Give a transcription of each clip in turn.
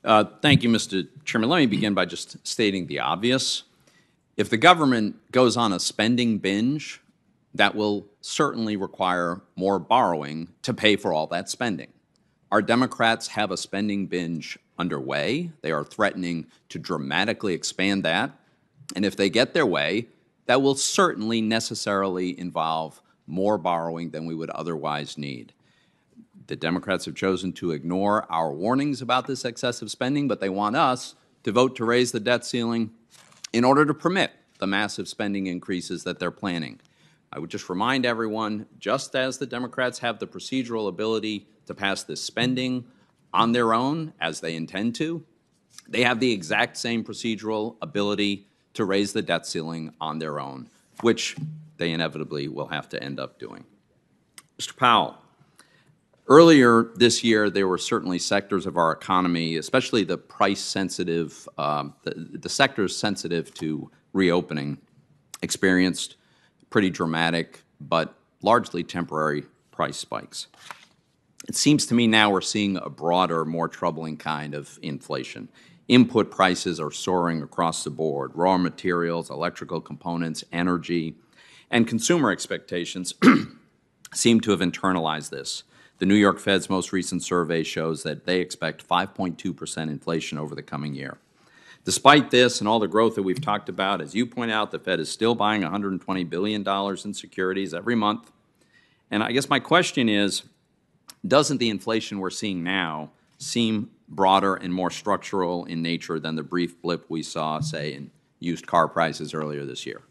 Thank you, Mr. Chairman. Let me begin by just stating the obvious. If the government goes on a spending binge, that will certainly require more borrowing to pay for all that spending. Our Democrats have a spending binge underway. They are threatening to dramatically expand that. And if they get their way, that will certainly necessarily involve more borrowing than we would otherwise need. The Democrats have chosen to ignore our warnings about this excessive spending, but they want us to vote to raise the debt ceiling in order to permit the massive spending increases that they're planning. I would just remind everyone, just as the Democrats have the procedural ability to pass this spending on their own, as they intend to, they have the exact same procedural ability to raise the debt ceiling on their own, which they inevitably will have to end up doing. Mr. Powell, earlier this year, there were certainly sectors of our economy, especially the price-sensitive, the sectors sensitive to reopening, experienced pretty dramatic but largely temporary price spikes. It seems to me now we're seeing a broader, more troubling kind of inflation. Input prices are soaring across the board. Raw materials, electrical components, energy, and consumer expectations seem to have internalized this. The New York Fed's most recent survey shows that they expect 5.2% inflation over the coming year. Despite this and all the growth that we've talked about, as you point out, the Fed is still buying $120 billion in securities every month. And I guess my question is, doesn't the inflation we're seeing now seem broader and more structural in nature than the brief blip we saw, say, in used car prices earlier this year?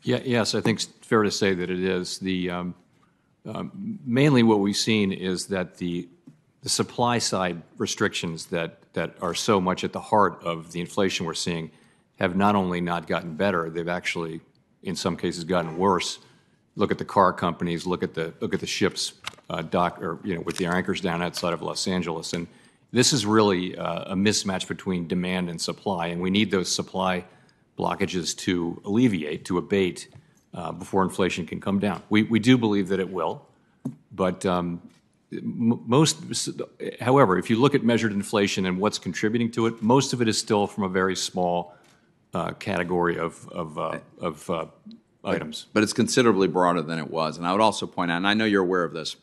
Yes, I think it's fair to say that it is. Mainly what we've seen is that the supply side restrictions that are so much at the heart of the inflation we're seeing have not only not gotten better, they've actually, in some cases, gotten worse. Look at the car companies, look at the ships dock, or with their anchors down outside of Los Angeles, and this is really a mismatch between demand and supply, and we need those supply blockages to alleviate, to abate, before inflation can come down. We do believe that it will, but however, if you look at measured inflation and what's contributing to it, most of it is still from a very small category of items. But it's considerably broader than it was. And I would also point out, and I know you're aware of this,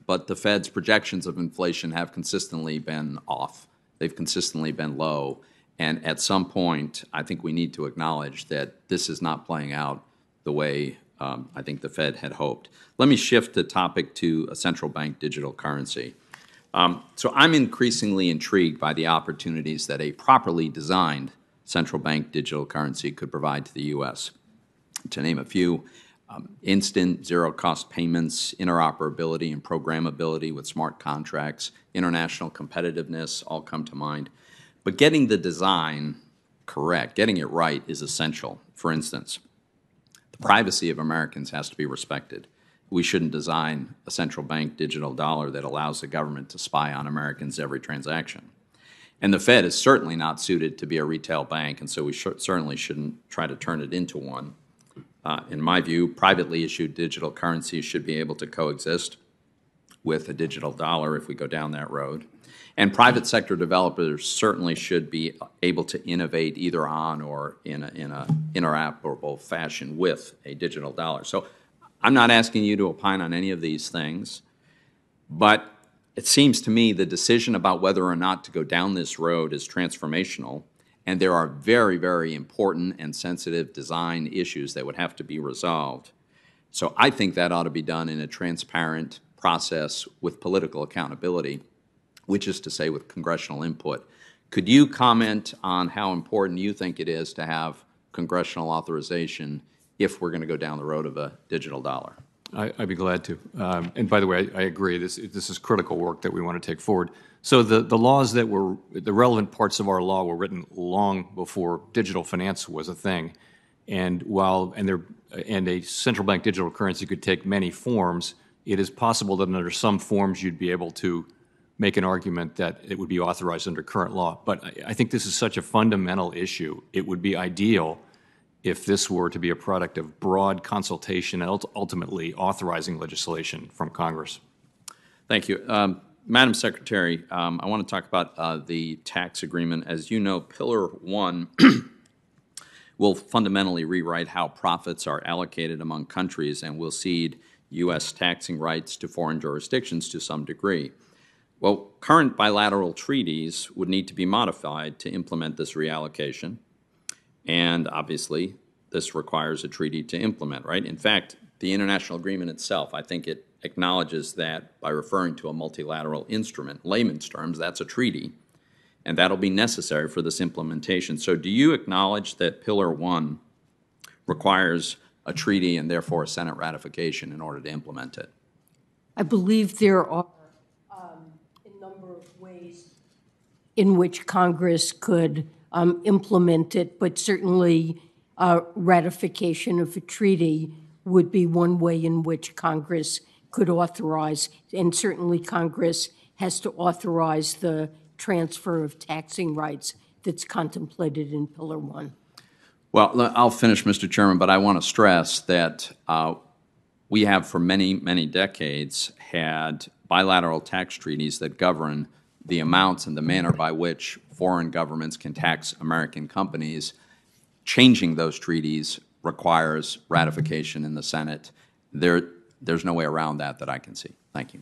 but the Fed's projections of inflation have consistently been off. They've consistently been low. And at some point, I think we need to acknowledge that this is not playing out the way I think the Fed had hoped. Let me shift the topic to a central bank digital currency. So I'm increasingly intrigued by the opportunities that a properly designed central bank digital currency could provide to the U.S. To name a few, instant zero-cost payments, interoperability and programmability with smart contracts, international competitiveness all come to mind. But getting the design correct, getting it right, is essential. For instance, the privacy of Americans has to be respected. We shouldn't design a central bank digital dollar that allows the government to spy on Americans' every transaction. And the Fed is certainly not suited to be a retail bank, and so we certainly shouldn't try to turn it into one. In my view, privately issued digital currencies should be able to coexist with a digital dollar if we go down that road. And private sector developers certainly should be able to innovate either on or in an interoperable fashion with a digital dollar. So I'm not asking you to opine on any of these things, but it seems to me the decision about whether or not to go down this road is transformational, and there are very, very important and sensitive design issues that would have to be resolved. So I think that ought to be done in a transparent process with political accountability, which is to say with congressional input. Could you comment on how important you think it is to have congressional authorization if we're going to go down the road of a digital dollar? I'd be glad to. And by the way, I agree. This is critical work that we want to take forward. So the laws that were the relevant parts of our law were written long before digital finance was a thing, and a central bank digital currency could take many forms. It is possible that under some forms you'd be able to make an argument that it would be authorized under current law. But I think this is such a fundamental issue. It would be ideal if this were to be a product of broad consultation and ultimately authorizing legislation from Congress. Thank you. Madam Secretary, I want to talk about the tax agreement. As you know, Pillar 1 will fundamentally rewrite how profits are allocated among countries and will cede U.S. taxing rights to foreign jurisdictions to some degree. Well, current bilateral treaties would need to be modified to implement this reallocation, and obviously this requires a treaty to implement, right? In fact, the international agreement itself, I think it acknowledges that by referring to a multilateral instrument, layman's terms, that's a treaty, and that'll be necessary for this implementation. So do you acknowledge that Pillar 1 requires a treaty and therefore a Senate ratification in order to implement it? I believe there are a number of ways in which Congress could implement it, but certainly ratification of a treaty would be one way in which Congress could authorize, and certainly Congress has to authorize the transfer of taxing rights that's contemplated in Pillar 1. Well, I'll finish, Mr. Chairman, but I want to stress that we have for many, many decades had bilateral tax treaties that govern the amounts and the manner by which foreign governments can tax American companies. Changing those treaties requires ratification in the Senate. There's no way around that I can see. Thank you.